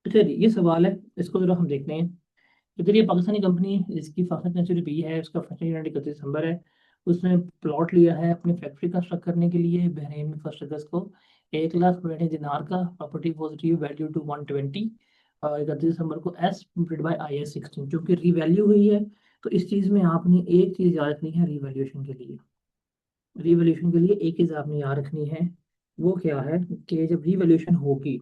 चलिए ये सवाल है, इसको जरा हम देखते हैं। इधर ये पाकिस्तानी कंपनी जिसकी फर्स्ट सेंचुरी पी है, उसका फर्स्ट यूनिट 31 दिसंबर है। उसने प्लॉट लिया है अपनी फैक्ट्री कंस्ट्रक्ट करने के लिए बहरीन में 1 अगस्त को। 1 लाख 20 दिनार का प्रॉपर्टी पॉजिटिव वैल्यू टू 120 और 31 दिसंबर को एस बाई IS 16 क्योंकि रीवैल्यू हुई है। तो इस चीज़ में आपने एक चीज़ याद रखनी है रीवैल्यूएशन के लिए। रीवैल्यूएशन के लिए एक चीज़ आपने याद रखनी है, वो क्या है कि जब रीवैल्यूएशन होगी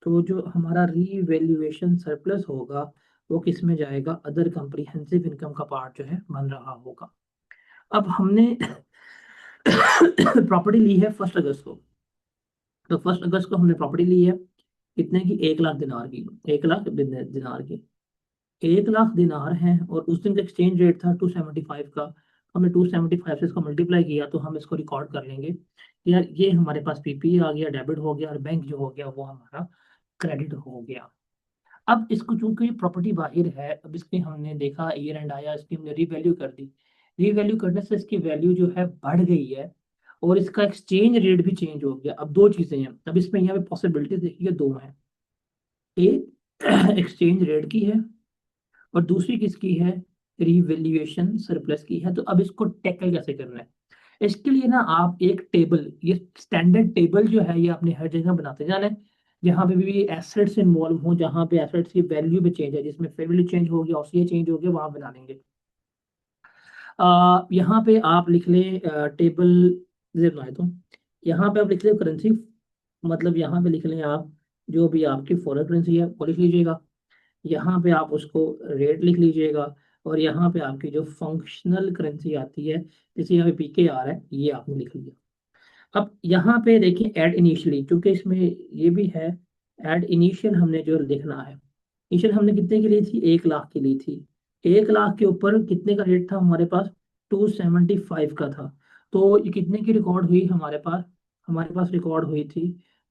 तो जो हमारा रीवैल्यूएशन सरप्लस होगा वो किस में जाएगा, अदर कम्प्रीहेंसिव इनकम का पार्ट जो है बन रहा होगा। अब हमने प्रॉपर्टी ली है 1 अगस्त को। तो 1 अगस्त को हमने प्रॉपर्टी ली है कितने की, 1 लाख दिनार की। 1 लाख दिनार की 1 लाख दिनार है और उस दिन का एक्सचेंज रेट था 275 का। हमने 275 से इसको मल्टीप्लाई किया तो हम इसको रिकॉर्ड कर लेंगे कि यार ये हमारे पास पीपी आ गया, डेबिट हो गया, और बैंक जो हो गया वो हमारा क्रेडिट हो गया। अब इसको चूंकि प्रॉपर्टी बाहर है, अब इसकी हमने देखा ईयर एंड आया, इसकी हमने रीवैल्यू कर दी। रीवैल्यू करने से इसकी वैल्यू जो है बढ़ गई है और इसका एक्सचेंज रेट भी चेंज हो गया। अब दो चीजें हैं, अब इसमें यहाँ पे पॉसिबिलिटी देखिए दो हैं। एक एक्सचेंज रेट की है और दूसरी किसकी है, रीवैल्यूएशन सरप्लस की है। तो अब इसको टैकल कैसे करना है, इसके लिए ना आप एक टेबल, ये स्टैंडर्ड टेबल जो है ये आपने हर जगह बनाते जाना है। जहाँ पे भी एसेट्स इन्वॉल्व हो, जहाँ पे एसेट्स की वैल्यू में चेंज है, जिसमें फेयर वैल्यू चेंज हो गया, OCA चेंज हो गया, वहां बना लेंगे। यहाँ पे आप लिख लें टेबल जैसे बनाए तो यहाँ पे आप लिख लें करेंसी, मतलब यहाँ पे लिख लें आप जो भी आपकी फॉरेन करेंसी है वो लिख लीजिएगा। यहाँ पे आप उसको रेट लिख लीजिएगा। और यहाँ पे आपकी जो फंक्शनल करेंसी आती है, जैसे यहाँ पे PK आ रहा है, ये आपने लिख लिया। अब यहाँ पे देखिए ऐड इनिशियली, क्योंकि इसमें ये भी है, ऐड इनिशियल हमने जो लिखना है। इनिशियल हमने कितने की ली थी, 1 लाख की ली थी। 1 लाख के ऊपर कितने का रेट था हमारे पास, 275 का था। तो ये कितने की रिकॉर्ड हुई हमारे पास रिकॉर्ड हुई थी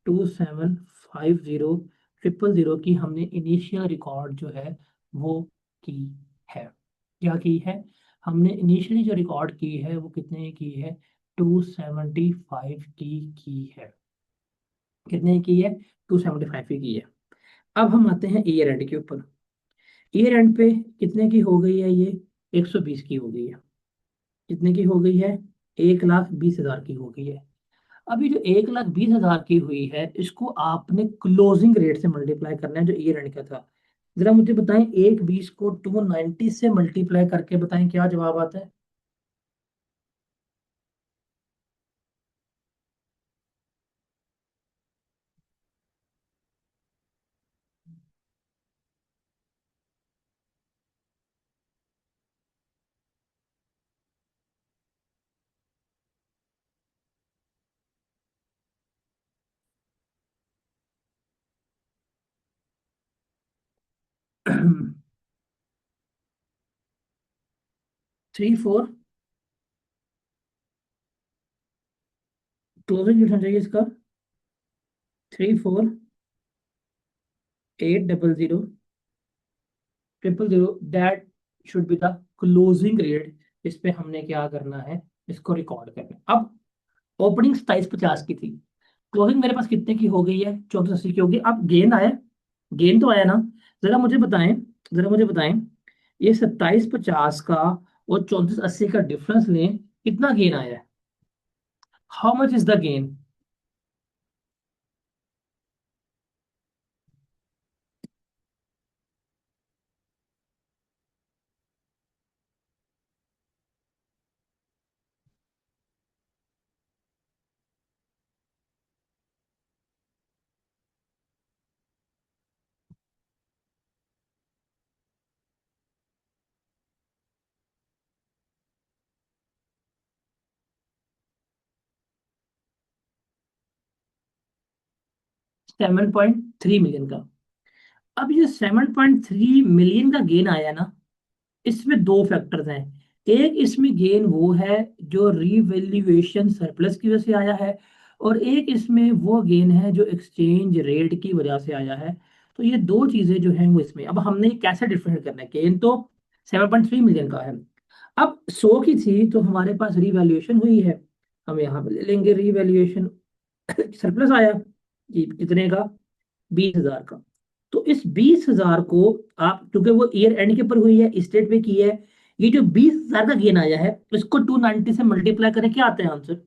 2750 की हमने इनिशियल रिकॉर्ड जो है वो की है। क्या की है, हमने इनिशियली जो रिकॉर्ड की है वो कितने की है, 275 की है। कितने की है, 275 की है। अब हम आते हैं ईयर एंड के ऊपर। ईयर एंड पे कितने की हो गई है ये, 120 की हो गई है। कितने की हो गई है, 1 लाख 20 हजार की हो गई है। अभी जो 1 लाख 20 हजार की हुई है, इसको आपने क्लोजिंग रेट से मल्टीप्लाई करना है जो ईयर एंड का था। जरा मुझे बताएं, 1 20 को 290 से मल्टीप्लाई करके बताएं क्या जवाब आता है। 34, क्लोजिंग रिटर्न चाहिए इसका, 34800 that should be the closing rate. इस पे हमने क्या करना है, इसको रिकॉर्ड करना है। अब ओपनिंग 2750 की थी, क्लोजिंग मेरे पास कितने की हो गई है, 3480 की होगी। अब गेन आया, गेन तो आया ना। जरा मुझे बताएं, जरा मुझे बताएं, ये 2750 का और 3480 का डिफरेंस लें, कितना गेन आया है, how much is the gain. 7.3 million का। अब ये 7.3 मिलियन का गेन आया ना, इसमें दो फैक्टर्स हैं। एक इसमें गेन वो है जो रीवैल्यूएशन सरप्लस की वजह से आया है, और एक इसमें वो गेन है जो एक्सचेंज रेट की वजह से आया है। तो ये दो चीजें जो हैं वो इसमें, अब हमने कैसे डिफरेंशिएट करना है, गेन तो 7.3 मिलियन का है। अब 100 की थी तो हमारे पास रीवैल्यूएशन हुई है, हम यहाँ पे ले लेंगे रीवैल्यूएशन। सरप्लस आया कितने का? 20,000 का। तो इस 20,000 को आप, क्योंकि वो ईयर एंड के ऊपर हुई है, स्टेट पे की है, ये जो 20,000 का गेन आया है इसको 290 से मल्टीप्लाई करें, क्या आता है आंसर?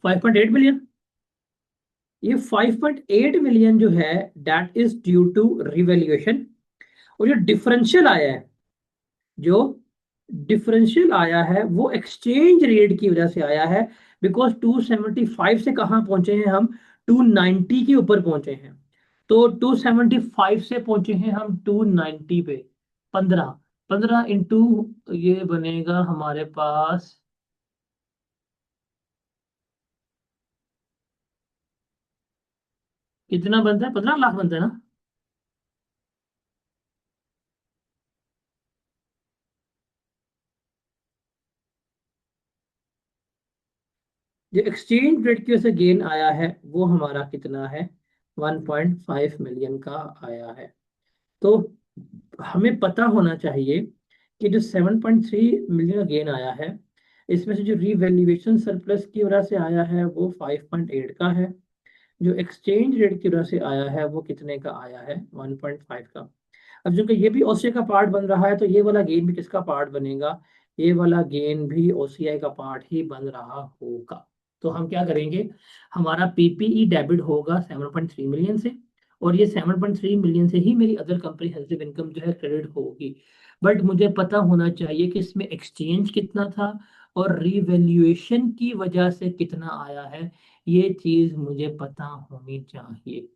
5.8 मिलियन। ये 5.8 मिलियन जो है that is due to revaluation. और जो डिफरेंशियल आया है, जो डिफरेंशियल आया है वो एक्सचेंज रेट की वजह से आया है। बिकॉज 275 से कहाँ पहुंचे हैं हम? 290 के ऊपर पहुंचे हैं। तो 275 से पहुंचे हैं हम 290 पे। 15, 15 इंटू, ये बनेगा हमारे पास, कितना बनता है? 15 लाख बनता है ना? जो एक्सचेंज रेट की वजह से गेन आया है वो हमारा कितना है? 1.5 मिलियन का आया है। तो हमें पता होना चाहिए कि जो 7.3 मिलियन का गेन आया है, इसमें से जो रीवैल्यूएशन सरप्लस की वजह से आया है वो 5.8 का है। जो एक्सचेंज रेट की वजह से आया है वो कितने का आया है? 1.5 का। अब चूंकि ये भी ओसीआई का पार्ट बन रहा है तो ये वाला गेन भी किसका पार्ट बनेगा? ये वाला गेन भी ओसीआई का पार्ट ही बन रहा होगा। तो हम क्या करेंगे, हमारा पीपीई डेबिट होगा 7.3 मिलियन से, और ये 7.3 मिलियन से ही मेरी अदर कंप्रिहेंसिव इनकम जो है क्रेडिट होगी। बट मुझे पता होना चाहिए कि इसमें एक्सचेंज कितना था और रीवैल्यूएशन की वजह से कितना आया है। ये चीज मुझे पता होनी चाहिए।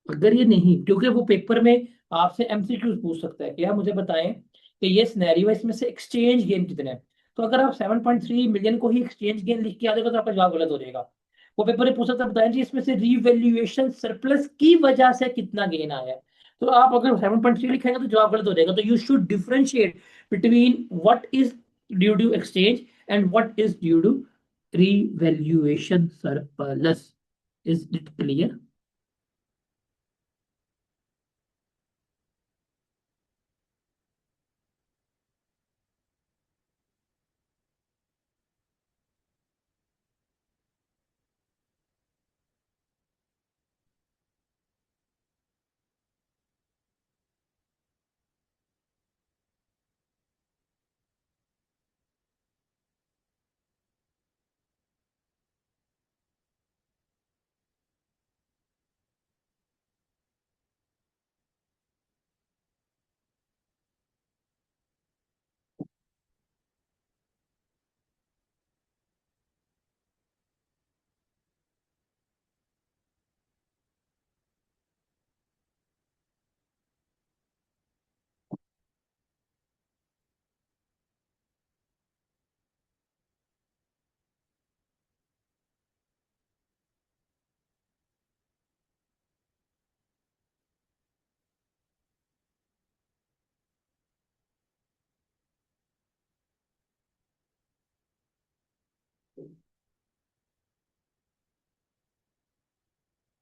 अगर ये नहीं, क्योंकि वो पेपर में आपसे एमसीक्यूज पूछ सकता है कि आप मुझे बताएं कि ये सिनेरियो है, इसमें से एक्सचेंज गेन कितने हैं। तो अगर आप 7.3 मिलियन को ही एक्सचेंज गेन लिख के आ जाएगा तो आपका जवाब गलत हो जाएगा। वो पेपर में पूछ सकता है, बताएं जी इसमें से रीवैल्यूएशन सरप्लस की वजह से कितना गेन आया है। तो आप अगर 7.3 लिखेंगे तो जवाब गलत हो जाएगा। तो you should differentiate between what is due to exchange and what is due to revaluation surplus. Is it clear?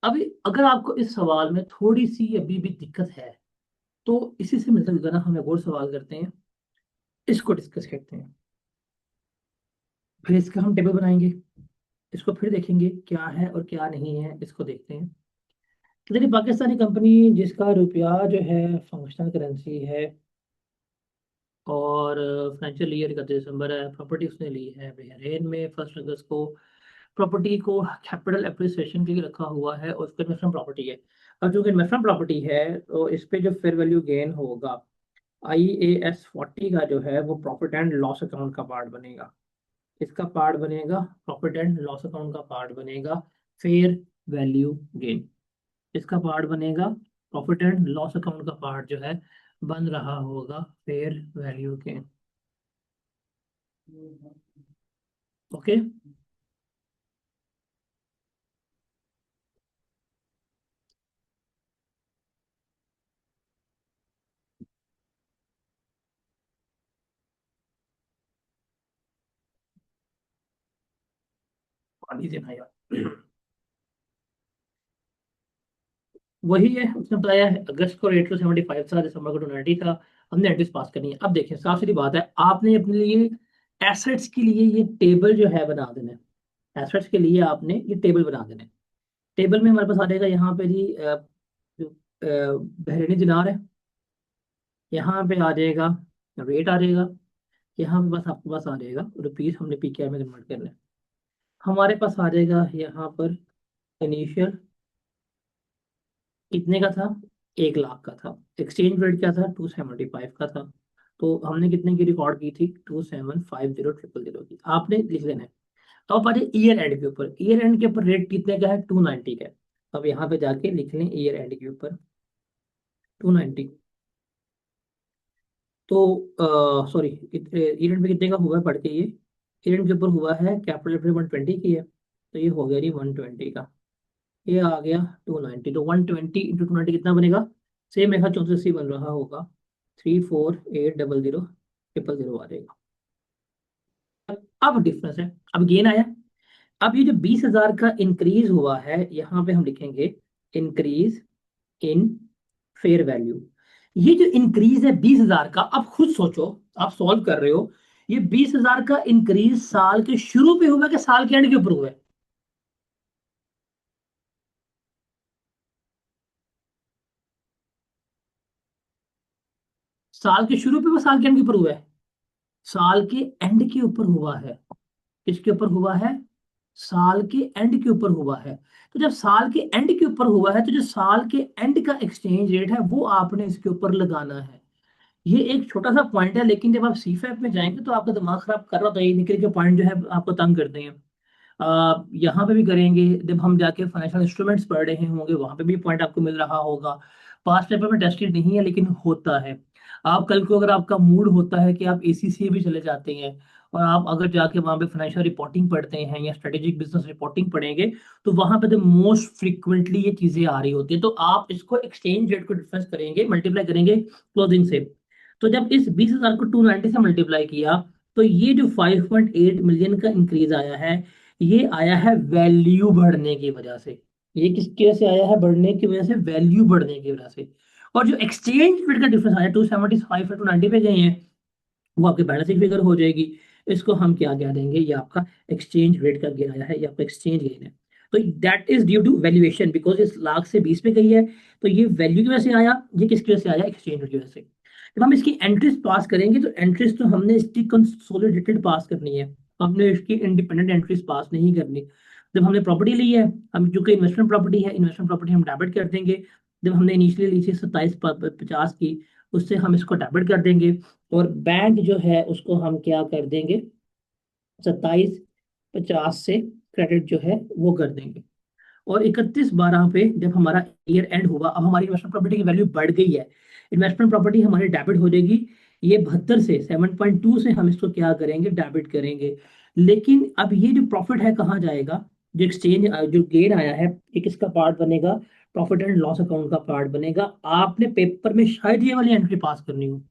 अभी अगर आपको इस सवाल में थोड़ी सी अभी भी दिक्कत है तो इसी से मिलता जुलता ना हम एक और सवाल करते हैं, इसको डिस्कस करते हैं। फिर इसका हम टेबल बनाएंगे, इसको फिर देखेंगे क्या है और क्या नहीं है, इसको देखते हैं। तो देखिए, पाकिस्तानी कंपनी जिसका रुपया जो है फंक्शनल करेंसी है, और फाइनेंशियल ईयर का दिसंबर है, प्रॉपर्टी उसने ली है बहरेन में 1 अगस्त को। प्रॉपर्टी को कैपिटल एप्रिसिएशन के लिए रखा हुआ है और उसका इन्वेस्टमेंट प्रॉपर्टी है। अब जो इन्वेस्टमेंट प्रॉपर्टी है तो इस पे जो फेयर वैल्यू गेन होगा, IAS 40 का जो है वो प्रॉफिट एंड लॉस अकाउंट का पार्ट बनेगा। इसका पार्ट बनेगा प्रॉफिट एंड लॉस अकाउंट का पार्ट बनेगा फेयर वैल्यू गेन। इसका पार्ट बनेगा प्रॉफिट एंड लॉस अकाउंट का पार्ट जो है बन रहा होगा फेयर वैल्यू गेन। ओके। पानी देना यार। वही है, उसने बताया है अगस्त को रेट तो 75 था, दिसंबर को 290 था। हमने एंट्रीज पास करनी है। अब देखिए साफ सीधी बात है, आपने अपने लिए एसेट्स के लिए ये टेबल जो है बना देना है। एसेट्स के लिए आपने ये टेबल बना देना है। टेबल में हमारे पास आ जाएगा यहाँ पे जी जो बहरीनी दिनार है, यहाँ पे आ जाएगा रेट आ जाएगा, यहाँ पे बस आपके पास आ जाएगा रुपीज, हमने पीकेआर में कन्वर्ट करना है। हमारे पास आ जाएगा यहाँ पर इनिशियल कितने का था, 1 लाख का था। एक्सचेंज रेट क्या था, 275 का था। तो हमने कितने की रिकॉर्ड की थी, 2750000 की, आपने लिख लेना है। अब आ जाए ईयर एंड के ऊपर, ईयर एंड के ऊपर रेट कितने का है, 290 का है। अब यहाँ पे जाके लिख लें ईयर एंड के ऊपर 290। तो सॉरी, ईयर एंड पे कितने का हुआ है पढ़ के ये, ईयर एंड के ऊपर हुआ है कैपिटल 120 की है, तो ये हो गया जी 120 का। ये आ गया 290, तो 120 इंटू 290 कितना बनेगा, सेम मेरे 64 बन रहा होगा, 34800000 आ जाएगा। अब डिफरेंस है, अब गेन आया। अब ये जो 20,000 का इंक्रीज हुआ है, यहाँ पे हम लिखेंगे इंक्रीज इन फेयर वैल्यू। ये जो इंक्रीज है 20,000 का, अब खुद सोचो, आप सॉल्व कर रहे हो, ये 20,000 का इंक्रीज साल के शुरू पे हुआ है कि साल के एंड के ऊपर हुआ है। साल के शुरू पे हुआ, साल के एंड के ऊपर हुआ है, साल के एंड के ऊपर हुआ है। किसके ऊपर हुआ है, साल के एंड के ऊपर हुआ है। तो जब साल के एंड के ऊपर हुआ है, तो जो साल के एंड का एक्सचेंज रेट है वो आपने इसके ऊपर लगाना है। ये एक छोटा सा पॉइंट है, लेकिन जब आप सीफएफ में जाएंगे तो आपका दिमाग खराब कर रहा, तो ये निकल के पॉइंट जो है आपको तंग करते हैं। यहाँ पे भी करेंगे, जब हम जाके फाइनेंशियल इंस्ट्रूमेंट्स पढ़ रहे होंगे वहां पे भी पॉइंट आपको मिल रहा होगा। पास्ट पेपर में टेस्टेड नहीं है लेकिन होता है। आप कल को अगर आपका मूड होता है कि आप एसीसी भी चले जाते हैं, और आप अगर जाके वहाँ पे फाइनेंशियल रिपोर्टिंग पढ़ते हैं या स्ट्रेटेजिक बिजनेस रिपोर्टिंग पढ़ेंगे, तो वहां पे तो मोस्ट फ्रिक्वेंटली ये चीजें आ रही होती है। तो आप इसको एक्सचेंज रेट को डिफरेंस करेंगे, मल्टीप्लाई करेंगे क्लोजिंग से। तो जब इस 20,000 को 290 से मल्टीप्लाई किया, तो ये जो 5.8 मिलियन का इंक्रीज आया है, ये आया है वैल्यू बढ़ने की वजह से। ये किसकी वजह से आया है, बढ़ने की वजह से, वैल्यू बढ़ने की वजह से। और जो एक्सचेंज रेट का डिफरेंस आया 275 से 290 पे गए हैं, वो आपके बैलेंस शीट फिगर हो जाएगी। इसको हम क्या कह देंगे, ये आपका एक्सचेंज रेट का गेन आया है, ये आपका एक्सचेंज गेन है। तो that is due to valuation, because इस लाख से 20 पे गई है, तो ये वैल्यू की वजह से आया। ये किसकी वजह से आया, एक्सचेंज रेट की वजह से। जब हम इसकी एंट्रीज पास करेंगे, तो एंट्रीज तो हमने इसकी कंसोलिडेटेड पास करनी है, हमने इसकी इंडिपेंडेंट एंट्रीज पास नहीं करनी। जब हमने प्रॉपर्टी ली है, हम चूंकि इन्वेस्टमेंट प्रॉपर्टी है, इन्वेस्टमेंट प्रॉपर्टी हम डेबिट कर देंगे। जब हमने इनिशियली ली थी 2750 की, उससे हम इसको डेबिट कर देंगे। और बैंक जो है उसको हम क्या कर देंगे, 2750 से क्रेडिट जो है वो कर देंगे। और 31/12 पे जब हमारा ईयर एंड हुआ, अब हमारी इन्वेस्टमेंट प्रॉपर्टी की वैल्यू बढ़ गई है, इन्वेस्टमेंट प्रॉपर्टी हमारी डेबिट हो जाएगी। ये 72 से 7.2 से हम इसको क्या करेंगे, डेबिट करेंगे। लेकिन अब ये जो प्रॉफिट है कहाँ जाएगा, जो एक्सचेंज जो गेन आया है, ये किसका पार्ट बनेगा, प्रॉफिट एंड लॉस अकाउंट का पार्ट बनेगा। आपने पेपर में शायद ये वाली एंट्री पास करनी हो,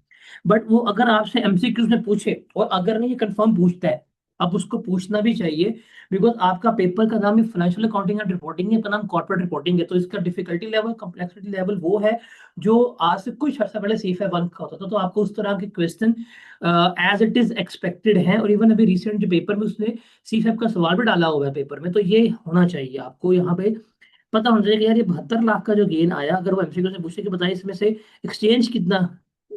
बट वो अगर आपसे एमसीक्यूज में पूछे, और अगर नहीं ये कंफर्म पूछता है, अब उसको पूछना भी चाहिए, बिकॉज आपका पेपर का नाम है फाइनेंशियल अकाउंटिंग एंड रिपोर्टिंग है, का नाम कॉर्पोरेट रिपोर्टिंग है। तो इसका डिफिकल्टी लेवल, कम्प्लेक्सिटी लेवल वो है जो आज से कुछ अर्सा पहले सीफए 1 का होता था। तो आपको उस तरह के question as it is expected है, और इवन अभी रिसेंट जो पेपर में उसने सीफएफ का सवाल भी डाला हुआ है पेपर में, तो ये होना चाहिए आपको यहाँ पे पता होना चाहिए कि यार ये 72 लाख का जो गेन आया, अगर वो एमसीक्यू से पूछे कि बताइए इसमें से एक्सचेंज कितना,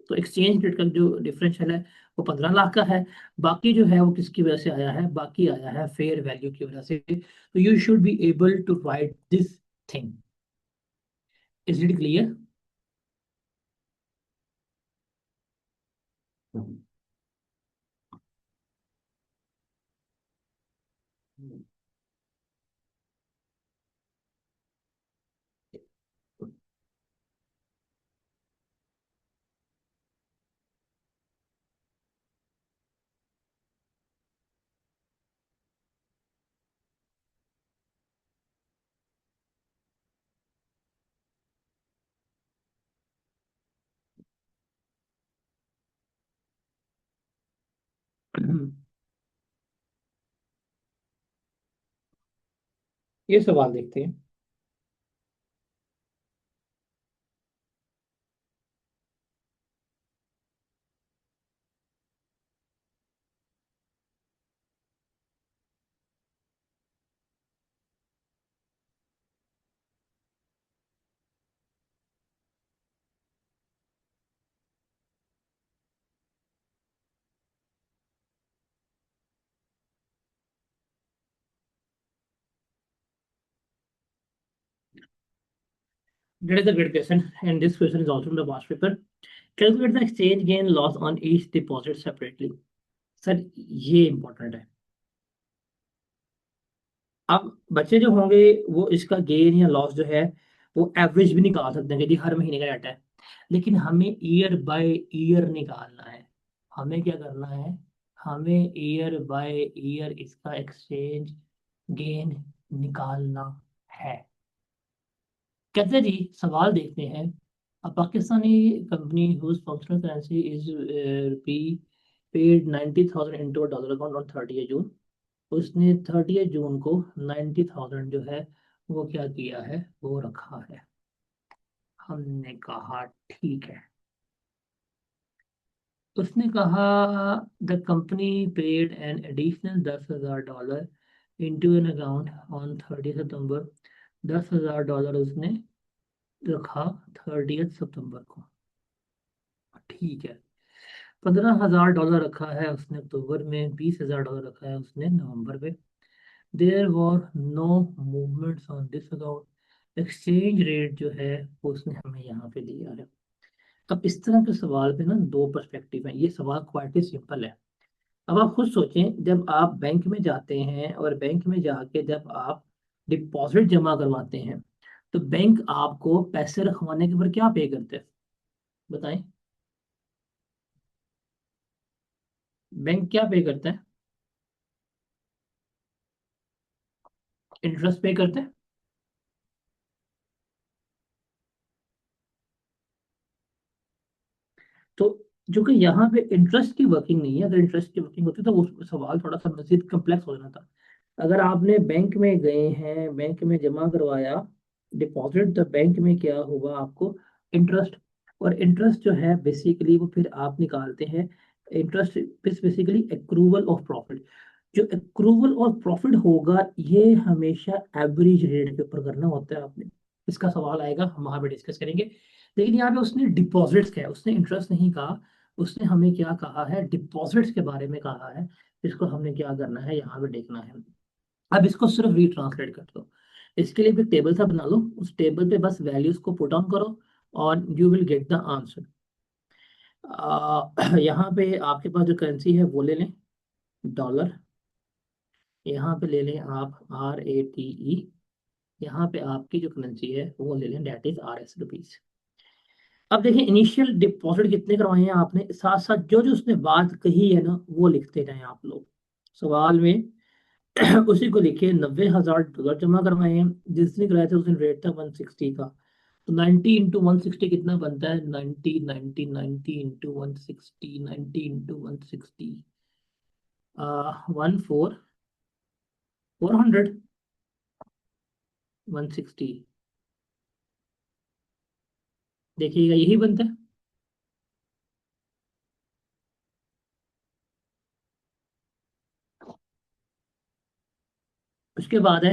तो एक्सचेंज रेट का जो डिफरेंशियल है वो 15 लाख का है। बाकी जो है वो किसकी वजह से आया है, बाकी आया है फेयर वैल्यू की वजह से। तो you should be able to write this thing. Is it clear. ये सवाल देखते हैं। That is a great question, and this question is also in the past paper. Calculate the exchange gain loss on each deposit separately. Sir ये important है। अब बच्चे जो होंगे वो इसका गेन या लॉस जो है वो एवरेज भी निकाल सकते हैं कि जी हर महीने का डाटा है, लेकिन हमें ईयर बाय ईयर निकालना है। हमें क्या करना है, हमें ईयर बाय ईयर इसका एक्सचेंज गेन निकालना है। कहते जी सवाल देखते हैं। A Pakistani company whose functional currency is rupee paid 90,000 into dollar account on 30 June. उसने 30 जून को 90,000 जो है वो क्या किया है, वो रखा है। हमने कहा ठीक है। उसने कहा the company paid an additional $10,000 into an account on 30 सितंबर। $10,000 उसने रखा 30 सितंबर को। ठीक है। $15,000 रखा है उसने अक्टूबर में, $20,000 रखा है उसने नवंबर में। There were no movements on this account. Exchange rate जो है वो उसने हमें यहाँ पे दिया है। अब इस तरह के सवाल पे ना दो पर्सपेक्टिव है, ये सवाल क्वाइट ही सिंपल है। अब आप खुद सोचें, जब आप बैंक में जाते हैं और बैंक में जाके जब आप डिपॉजिट जमा करवाते हैं तो बैंक आपको पैसे रखवाने के ऊपर क्या पे करते हैं, बताएं। बैंक क्या पे करता है, इंटरेस्ट पे करते हैं। तो जो कि यहाँ पे इंटरेस्ट की वर्किंग नहीं है, अगर इंटरेस्ट की वर्किंग होती तो वो सवाल थोड़ा सा मजीद कम्प्लेक्स हो जाना था। अगर आपने बैंक में गए हैं, बैंक में जमा करवाया डिपॉजिट, तो बैंक में क्या होगा आपको इंटरेस्ट। और इंटरेस्ट जो है बेसिकली वो फिर आप निकालते हैं। Interest basically accrual of profit. जो एक्रूवल और प्रॉफिट होगा ये हमेशा एवरेज रेट के ऊपर करना होता है आपने। इसका सवाल आएगा, हम वहां पे डिस्कस करेंगे। लेकिन यहाँ पे उसने डिपॉजिट्स क्या है, उसने इंटरेस्ट नहीं कहा। उसने हमें क्या कहा है, डिपॉजिट्स के बारे में कहा है। इसको हमने क्या करना है, यहाँ पे देखना है। अब इसको सिर्फ रीट्रांसलेट कर दो। इसके लिए भी टेबल सा बना लो, उस टेबल पे बस वैल्यूज को पुट ऑन करो और you will get the answer. यहाँ पे आपके पास जो करेंसी है वो ले लें, डॉलर। यहाँ पे ले लें आप RATE। यहाँ पे आपकी जो करेंसी है वो ले लें, डेट इज RS रुपीज। अब देखिए इनिशियल डिपॉजिट कितने करवाए हैं आपने, साथ साथ जो जो उसने बात कही है ना वो लिखते जाएं आप लोग सवाल में। उसी को लिखिए, $90,000 जमा करवाए हैं। जिस दिन कराया था उस दिन रेट था 160 का। तो 90 × 160 कितना बनता है, 90 400 160। देखिएगा यही बनता है। उसके बाद है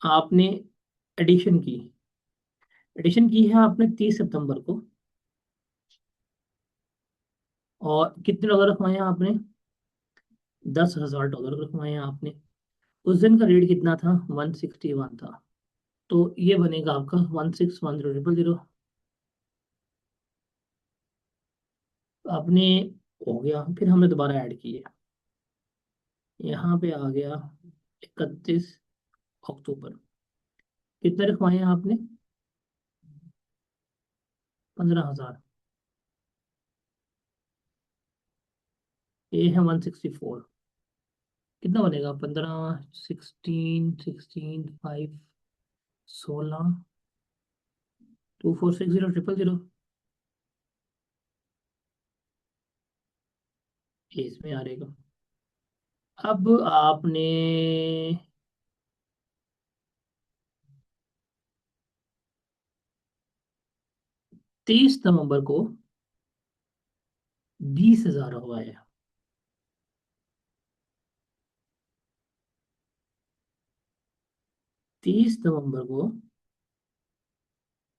आपने एडिशन की। एडिशन की है आपने 30 सितंबर को। और कितने डॉलर रखवाए हैं आपने, $10,000 रखवाए हैं आपने। उस दिन का रेट कितना था, 161 था। तो ये बनेगा आपका 1610000। आपने हो गया, फिर हमने दोबारा ऐड किए। यहाँ पे आ गया 31 अक्टूबर। कितने रखवाए हैं आपने, 15,000। ये है 164। कितना बनेगा, 15, 16, 16 2460 000। ये इसमें आ रहेगा। अब आपने 30 नवंबर को 20,000 हुआ है। 30 नवंबर को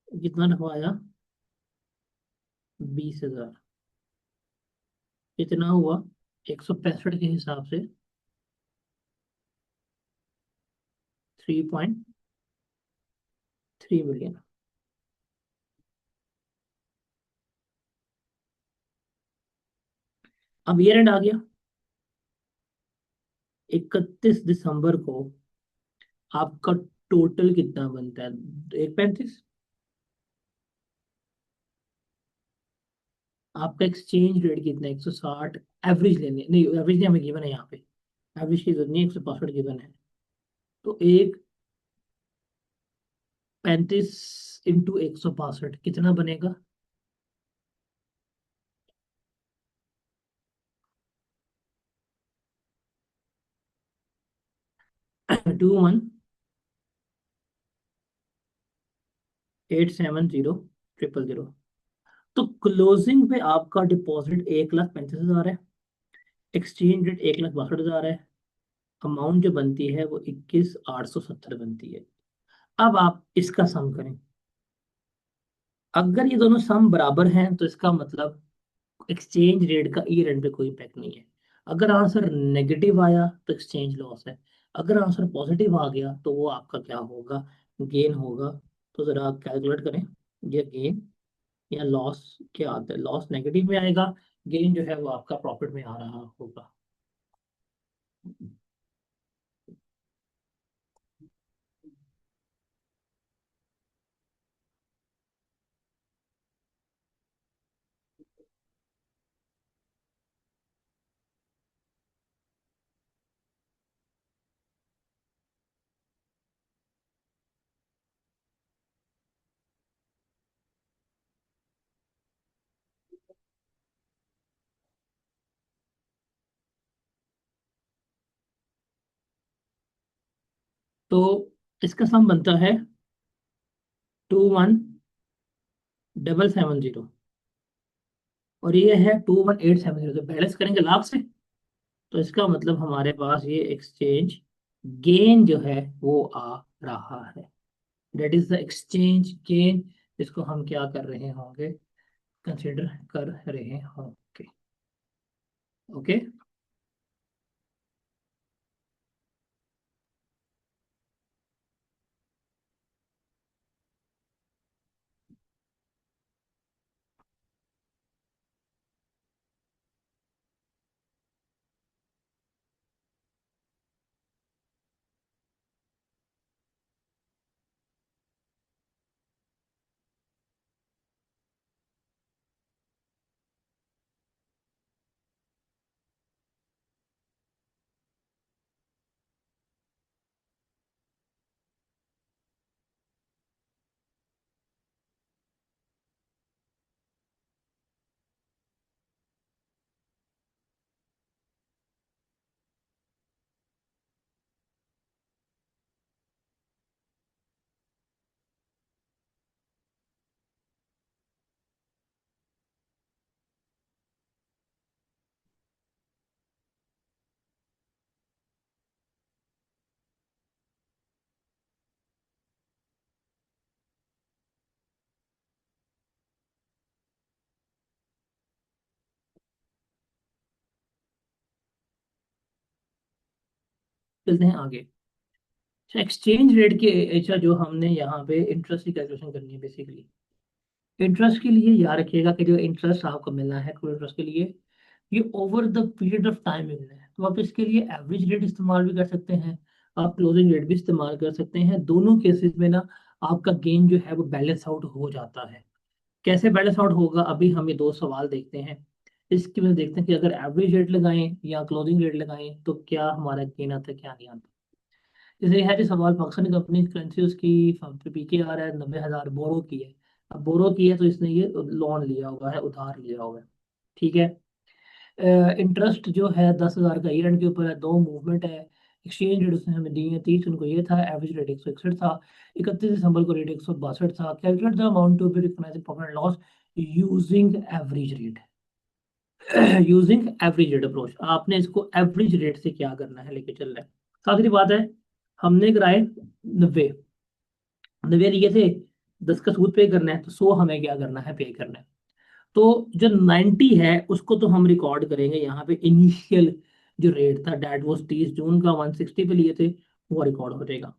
कितना रखवाया, 20,000। कितना हुआ, 165 के हिसाब से 3.3 मिलियन। अब ईयर एंड आ गया, 31 दिसंबर को आपका टोटल कितना बनता है? 1.35। आपका एक्सचेंज रेट कितना है? 160। एवरेज लेने नहीं, एवरेज नहीं हमें गिवन है यहाँ पे, एवरेज की जरूरत नहीं, 165 गिवन है। तो 1.35 × 165 कितना बनेगा? 21,870,000। तो क्लोजिंग पे आपका डिपॉजिट 1,35,000 है, एक्सचेंज रेट 1,62,000 है, अमाउंट जो बनती है वो 21,870 बनती है। अब आप इसका सम करें। अगर ये दोनों सम बराबर हैं तो इसका मतलब एक्सचेंज रेट का ईयर एंड पे कोई इम्पैक्ट नहीं है। अगर आंसर नेगेटिव आया तो एक्सचेंज लॉस है, अगर आंसर पॉजिटिव आ गया तो वो आपका क्या होगा? गेन होगा। तो जरा आप कैलकुलेट करें, ये गेन या लॉस क्या आता है? लॉस नेगेटिव में आएगा, गेन जो है वो आपका प्रॉफिट में आ रहा होगा। तो इसका सम बनता है 21,770, और ये है 21,870। तो बैलेंस करेंगे लाभ से, तो इसका मतलब हमारे पास ये एक्सचेंज गेन जो है वो आ रहा है। That is the exchange gain, जिसको हम क्या कर रहे होंगे? कंसिडर कर रहे होंगे। ओके। चलते हैं आगे। एक्सचेंज रेट के अच्छा, जो हमने यहाँ पे इंटरेस्ट की कैलकुलेशन करनी है बेसिकली। इंटरेस्ट के लिए याद रखिएगा कि जो इंटरेस्ट आपको मिलना है ट्रू इंटरेस्ट के लिए, ये over the period of time मिलना है। तो आप इसके लिए एवरेज रेट इस्तेमाल भी कर सकते हैं, आप क्लोजिंग रेट भी इस्तेमाल कर सकते हैं। दोनों केसेस में ना आपका गेन जो है वो बैलेंस आउट हो जाता है। कैसे बैलेंस आउट होगा? अभी हम ये दो सवाल देखते हैं, इसकी वजह देखते हैं कि अगर एवरेज रेट लगाएं या क्लोजिंग रेट लगाएं तो क्या हमारा गेन आता है, क्या नहीं आता। जैसे है जो सवाल, पाकिस्तानी कंपनी की करेंसी उसकी पीके आ रहा है 90,000, बोरो की है। अब बोरो की है तो इसने ये लोन लिया हुआ है, उधार लिया हुआ है। ठीक है। इंटरेस्ट जो है 10,000 का ईयर एंड के ऊपर है, दो मूवमेंट है। एक्सचेंज रेट उसने हमें दी है 30, उनको ये था। एवरेज रेट 161 था। 31 दिसंबर को रेट 162 था। Calculate the amount to be recognised profit and loss using average rate. Using average rate approach, आपने इसको एवरेज रेट से क्या करना है, लेके चलना है। आखिरी बात है, हमने कराए 90, 90 लिए थे, 10 का सूद पे करना है, तो 100 हमें क्या करना है? पे करना है। तो जो 90 है उसको तो हम रिकॉर्ड करेंगे यहाँ पे, इनिशियल जो रेट था डेट वो 30 जून का 160 पे लिए थे, वो रिकॉर्ड हो जाएगा।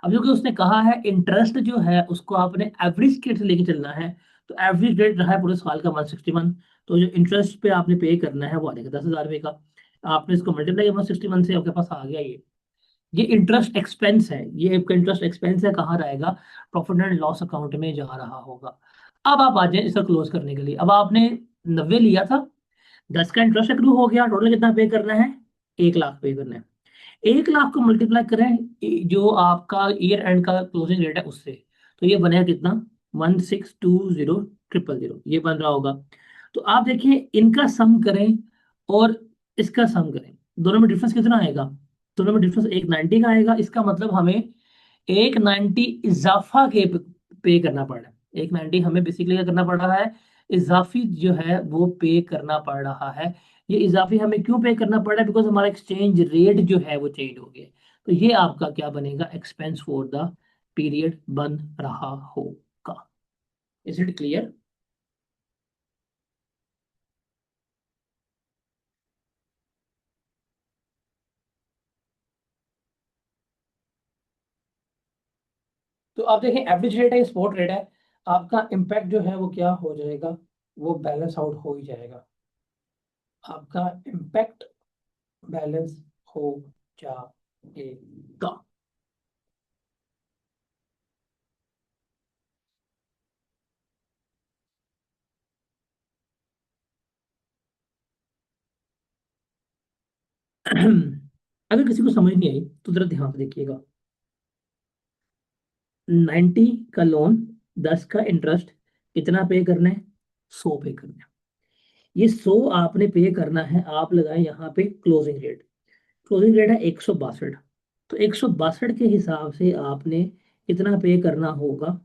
अब जो कि उसने कहा है इंटरेस्ट जो है उसको आपने एवरेज के से लेके चलना है, तो एवरेज रेट रहा है पूरे साल का 161। तो जो इंटरेस्ट पे आपने पे करना है वो आ जाएगा 10,000 रुपये का। आपने इसको मल्टीप्लाई 161 से, आपके पास आ गया ये इंटरेस्ट एक्सपेंस है। ये आपका इंटरेस्ट एक्सपेंस है, कहाँ रहेगा? प्रॉफिट एंड लॉस अकाउंट में जा रहा होगा। अब आप आ जाए इसका क्लोज करने के लिए। अब आपने 90 लिया था, 10 का इंटरेस्ट एक्रू हो गया, टोटल कितना पे करना है? 1 लाख पे करना है। 1 लाख को मल्टीप्लाई करें जो आपका ईयर एंड का क्लोजिंग रेट है उससे, तो ये बनेगा कितना? 1620000, ये बन रहा होगा। तो आप देखिए इनका सम करें और इसका सम करें, दोनों में डिफरेंस कितना आएगा? दोनों में डिफरेंस 190 का आएगा। इसका मतलब हमें 190 इजाफा के पे करना पड़ रहा है। 190 हमें बेसिकली क्या करना पड़ रहा है? इजाफी जो है वो पे करना पड़ रहा है। ये इजाफी हमें क्यों पे करना पड़ रहा है? बिकॉज हमारा एक्सचेंज रेट जो है वो चेंज हो गया। तो ये आपका क्या बनेगा? एक्सपेंस फॉर द पीरियड बन रहा होगा। Is it clear? तो आप देखें एवरेज रेट है, स्पॉट रेट है, आपका इम्पैक्ट जो है वो क्या हो जाएगा? वो बैलेंस आउट हो ही जाएगा। आपका इम्पैक्ट बैलेंस हो जाएगा। अगर किसी को समझ नहीं आई तो जरा ध्यान से देखिएगा। 90 का लोन, 10 का इंटरेस्ट, कितना पे करना है? 100 पे करना है। ये 100 आपने पे करना है। आप लगाए यहाँ पे क्लोजिंग रेट। क्लोजिंग रेट है 162। तो 162 के हिसाब से आपने कितना पे करना होगा?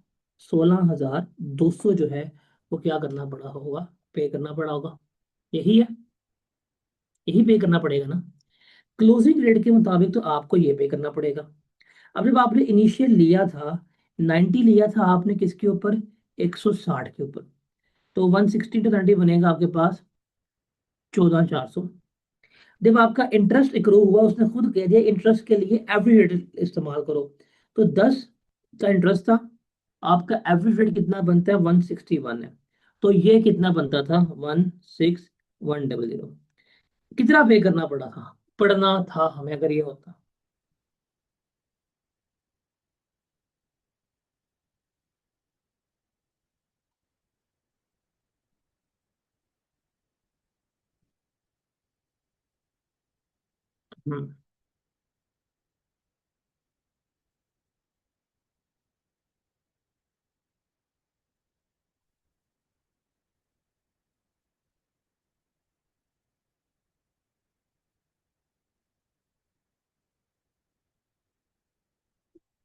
16,200 जो है वो क्या करना पड़ा होगा? पे करना पड़ा होगा। यही है, यही पे करना पड़ेगा ना। क्लोजिंग रेट के मुताबिक तो आपको ये पे करना पड़ेगा। अब जब आपने इनिशियल लिया था, 90 लिया था आपने किसके ऊपर? 160 के ऊपर। तो 160 टू 90 बनेगा आपके पास 14,400। जब आपका इंटरेस्ट एक्रू हुआ, उसने खुद कह दिया इंटरेस्ट के लिए एवरेज रेट इस्तेमाल करो। तो 10 का इंटरेस्ट था, आपका एवरेज रेट कितना बनता है? 161 है। तो ये कितना बनता था? 16100। कितना पे करना पड़ना था हमें अगर ये होता? हम्म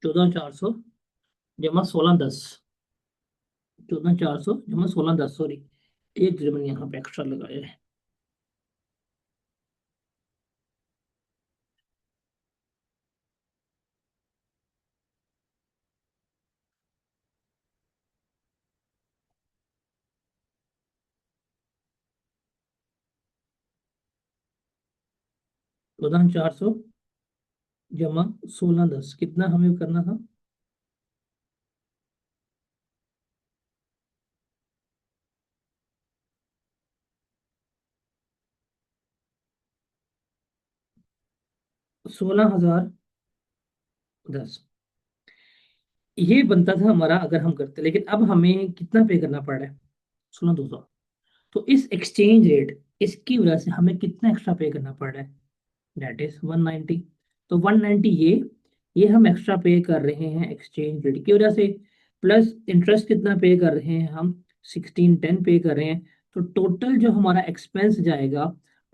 14,400 जमा 16,10। 14,400 जमा 16,10, सॉरी, एक जीरो मैंने यहाँ पे एक्स्ट्रा लगाया है। 14,400 जमा 16,10 कितना हमें करना था? 16,010 ये बनता था हमारा अगर हम करते। लेकिन अब हमें कितना पे करना पड़ रहा है? 16,200। तो इस एक्सचेंज रेट, इसकी वजह से हमें कितना एक्स्ट्रा पे करना पड़ रहा है? That is 190। तो 190 ये हम एक्स्ट्रा पे कर रहे हैं एक्सचेंज रेट की वजह से। प्लस इंटरेस्ट कितना पे कर रहे हैं हम? 1610 पे कर रहे हैं। तो टोटल जो हमारा एक्सपेंस जाएगा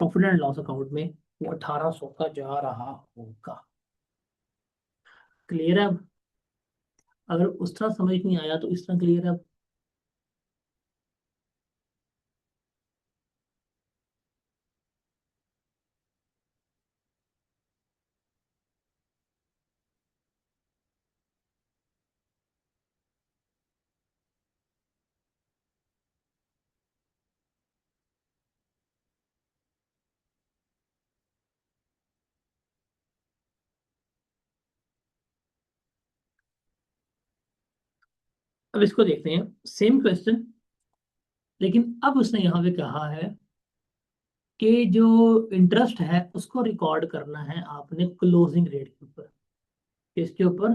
प्रॉफिट एंड लॉस अकाउंट में, वो 1,800 का जा रहा होगा। क्लियर है अब? अगर उस तरह समझ नहीं आया तो इस तरह क्लियर है अब? अब इसको देखते हैं, सेम क्वेश्चन। लेकिन अब उसने यहाँ पे कहा है कि जो इंटरेस्ट है उसको रिकॉर्ड करना है आपने क्लोजिंग रेट के ऊपर। किसके ऊपर?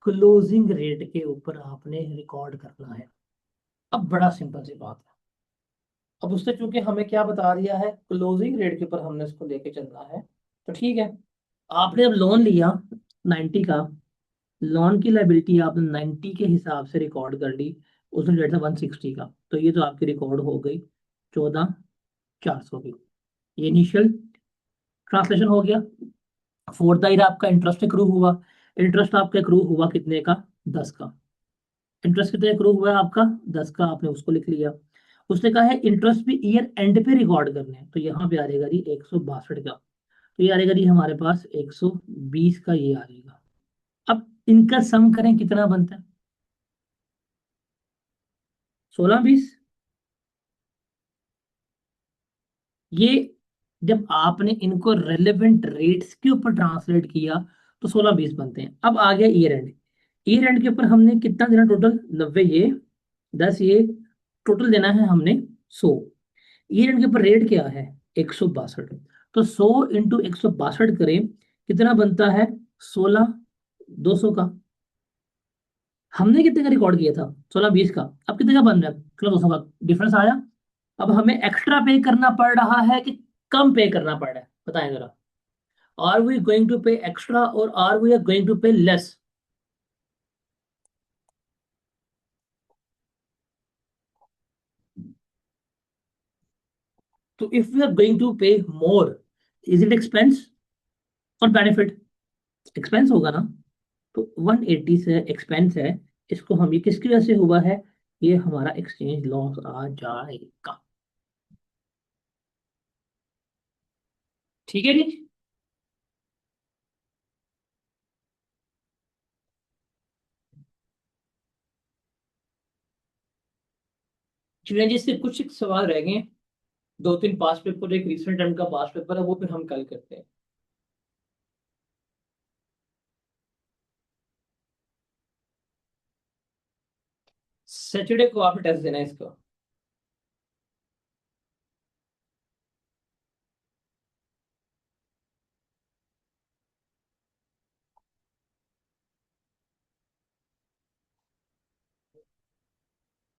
क्लोजिंग रेट के ऊपर आपने रिकॉर्ड करना है। अब बड़ा सिंपल सी बात है। अब उसने चूंकि हमें क्या बता दिया है, क्लोजिंग रेट के ऊपर हमने इसको लेके चलना है, तो ठीक है। आपने अब लोन लिया 90 का, लोन की लाइबिलिटी आपने 90 के हिसाब से रिकॉर्ड कर ली, उसने रेट था 160 का, तो ये तो आपकी रिकॉर्ड हो गई 14,400 की। ये इनिशियल ट्रांसलेशन हो गया। फोर्थ ईयर आपका इंटरेस्ट एक्रू हुआ। इंटरेस्ट आपका एक्रू हुआ कितने का? 10 का। इंटरेस्ट कितने एक्रू हुआ है आपका? 10 का, आपने उसको लिख लिया। उसने कहा है इंटरेस्ट भी ईयर एंड पे रिकॉर्ड करने हैं, तो यहाँ पे आ जाएगा जी 162 का। तो ये आ जाएगा जी हमारे पास 120 का, ये आ जाएगा। अब इनका सम करें कितना बनता है? 16 20। ये जब आपने इनको रेलेवेंट रेट्स के ऊपर ट्रांसलेट किया तो 16 20 बनते हैं। अब आ गया ईयर एंड। ईयर एंड के ऊपर हमने कितना देना टोटल? 90 ये, 10 ये, टोटल देना है हमने 100। ईयर एंड के ऊपर रेट क्या है? 162। तो 100 × 162 करें, कितना बनता है? 16,200 का। हमने कितने का रिकॉर्ड किया था? 16 20 का। अब कितने का बन रहा है? 16,200 का। डिफरेंस आया। अब हमें एक्स्ट्रा पे करना पड़ रहा है कि कम पे करना पड़ रहा है? बताएं जरा। Are we going to pay extra और are we are going to pay less? तो if we are going to pay more, is it expense और बेनिफिट? एक्सपेंस होगा ना। तो 180 से एक्सपेंस है। इसको हम, ये किसकी वजह से हुआ है? ये हमारा एक्सचेंज लॉस आ जाएगा। ठीक है जी। चलिए जी, इससे कुछ एक सवाल रह गए हैं। 2 3 पास पेपर, एक रिसेंट टाइम का पास पेपर है, वो फिर हम कल करते हैं। सैटरडे को आपने टेस्ट देना है इसका।